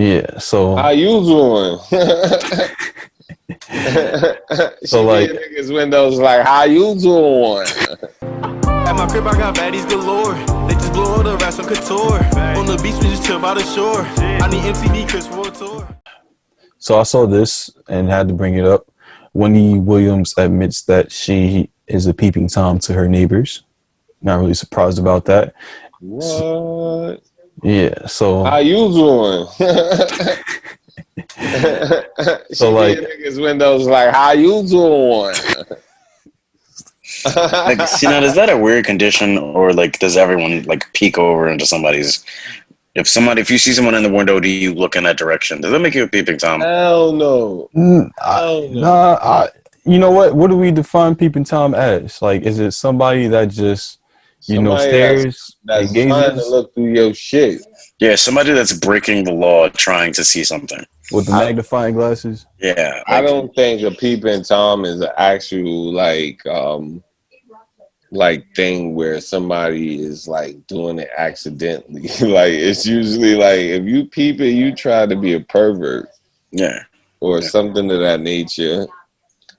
Yeah. How you doing? So She be in like, niggas' windows like, how you doing? At my crib, I got baddies galore. They just blow all the rest on couture. On the beach, we just chill by the shore. I need MTV Chris for a tour. so I saw this and had to bring it up. Wendy Williams admits that she is a peeping Tom to her neighbors. Not really surprised about that. What? Yeah. How you doing? So She be in like, niggas' windows like, how you doing? Like, see, now, is that a weird condition, or like, does everyone like peek over into somebody's? If you see someone in the window, do you look in that direction? Does that make you a peeping tom? Hell no. Hell no. nah, you know what? What do we define peeping Tom as? Like, is it somebody that just, Somebody stares and that's trying to gazes look through your shit. Yeah, somebody that's breaking the law, trying to see something. with the I magnifying glasses? Yeah, I like, don't think a peeping tom is an actual like thing where somebody is like doing it accidentally. Like it's usually like if you peep it, you try to be a pervert yeah, or yeah. something of that nature.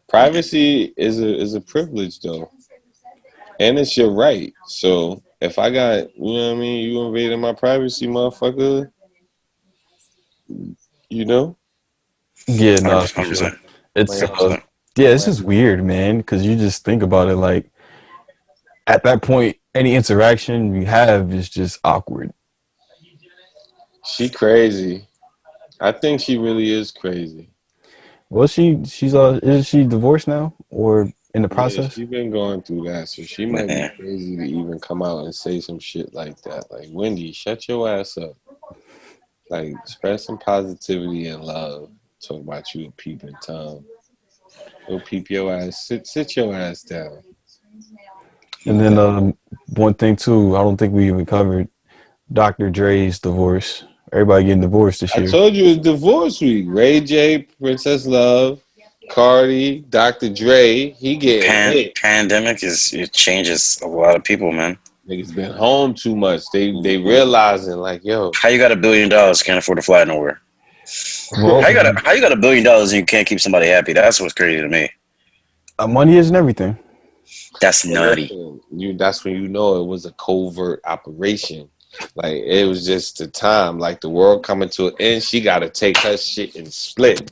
Privacy is a privilege though, and it's your right. So if I got, you know what I mean, you invading my privacy, motherfucker, you know. Yeah, no, for sure. 100%. It's 100%. yeah, this is weird, man, because you just think about it like at that point, any interaction you have is just awkward. She crazy. I think she really is crazy. Well, she's is she divorced now or in the Yeah, process? she been going through that, so she might be Yeah. crazy to even come out and say some shit like that. Like, Wendy, shut your ass up. Like, spread some positivity and love. Talk about you a peeping Tom. Go peep your ass. Sit your ass down. And Keep then that. one thing too, I don't think we even covered Dr. Dre's divorce. Everybody getting divorced this I year. told you it's divorce week. Ray J, Princess Love, Cardi, Dr. Dre. He getting hit. Pandemic it changes a lot of people, man. Niggas been home too much. They realizing like, yo, How you got $1 billion, can't afford to fly nowhere? Well, How you got $1 billion and you can't keep somebody happy? That's what's crazy to me. money isn't everything. That's well, nutty. listen, that's when you know it was a covert operation. Like it was just the time, like the world coming to an end. She got to take her shit and split.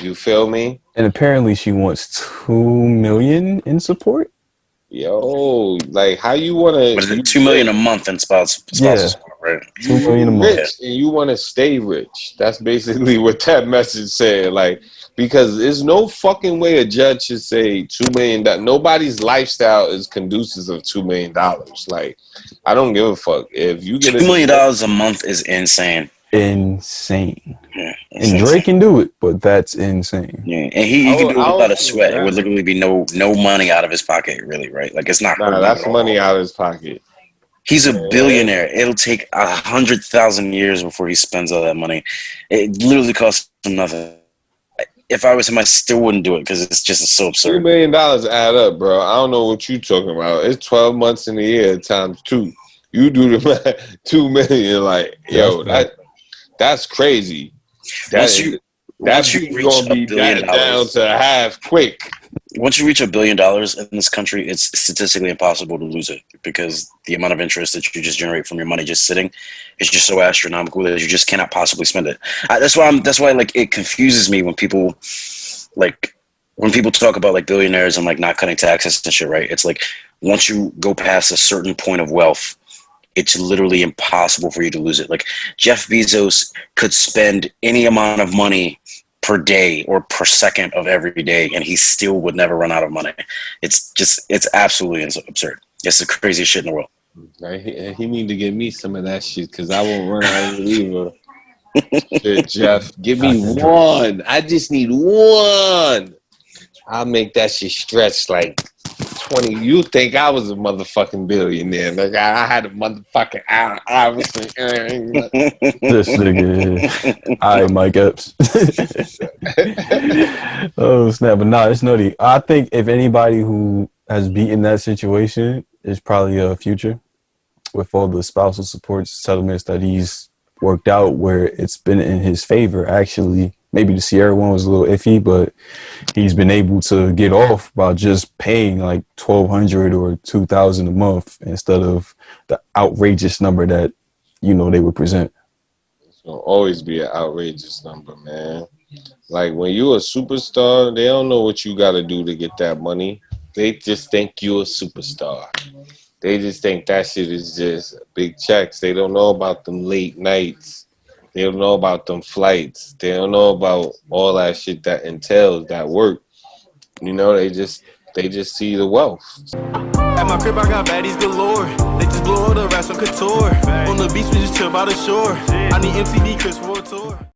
You feel me? And apparently she wants 2 million in support. Yo, like how you wanna What is you it? 2 million a rich, month in spousal Yeah, support, right? 2 million a you month. Yeah. rich and you wanna stay rich. That's basically what that message said. Like because there's no fucking way a judge should say 2 million. Nobody's lifestyle is conducive of $2 million. Like I don't give a fuck if you get a $2 million divorce. a month is insane. Insane. Yeah, it's And Drake insane. can do it, but that's insane. Yeah, and he can do I it without don't a feel sweat. It would bad. literally be no money out of his pocket, really, right? Like it's not Nah, hurting him at that's money all. out of his pocket. He's a Yeah. billionaire. It'll take 100,000 years before he spends all that money. It literally costs him nothing. If I was him, I still wouldn't do it because it's just so $2 absurd. million add up, bro. I don't know what you talking about. It's 12 months in the year times two. You do the math, 2 million. Like, That's yo, right. that's crazy. Once you That once you bitch reach gonna a be billion down dollars, to half quick. once you reach $1 billion in this country, it's statistically impossible to lose it because the amount of interest that you just generate from your money just sitting is just so astronomical that you just cannot possibly spend it. That's why like it confuses me like when people talk about like billionaires and like not cutting taxes and shit, right? It's like once you go past a certain point of wealth, it's literally impossible for you to lose it. Like Jeff Bezos could spend any amount of money per day or per second of every day, and he still would never run out of money. It's absolutely absurd. It's the craziest shit in the world. Like, he need to give me some of that shit because I won't run out of it either. Shit, Jeff, give me Dr. Dre. one. I just need one. I'll make that shit stretch like 20. You think I was a motherfucking billionaire? Like I had a motherfucking obviously. This nigga. All right, Mike Epps. Oh snap! But nah, it's nutty. I think if anybody who has beaten that situation is probably a Future with all the spousal support settlements that he's worked out where it's been in his favor. Actually, maybe the Sierra one was a little iffy, but he's been able to get off by just paying like 1,200 or 2,000 a month instead of the outrageous number that they would present. It's gonna always be an outrageous number, man. Like when you a superstar, they don't know what you got to do to get that money. They just think you a superstar. They just think that shit is just big checks. They don't know about them late nights. They don't know about them flights. They don't know about all that shit that entails that work. They just see the wealth. At my crib, I got baddies galore. They just blow all the rest on couture. On the beach, we just chill by the shore. I need MTV Chris World Tour.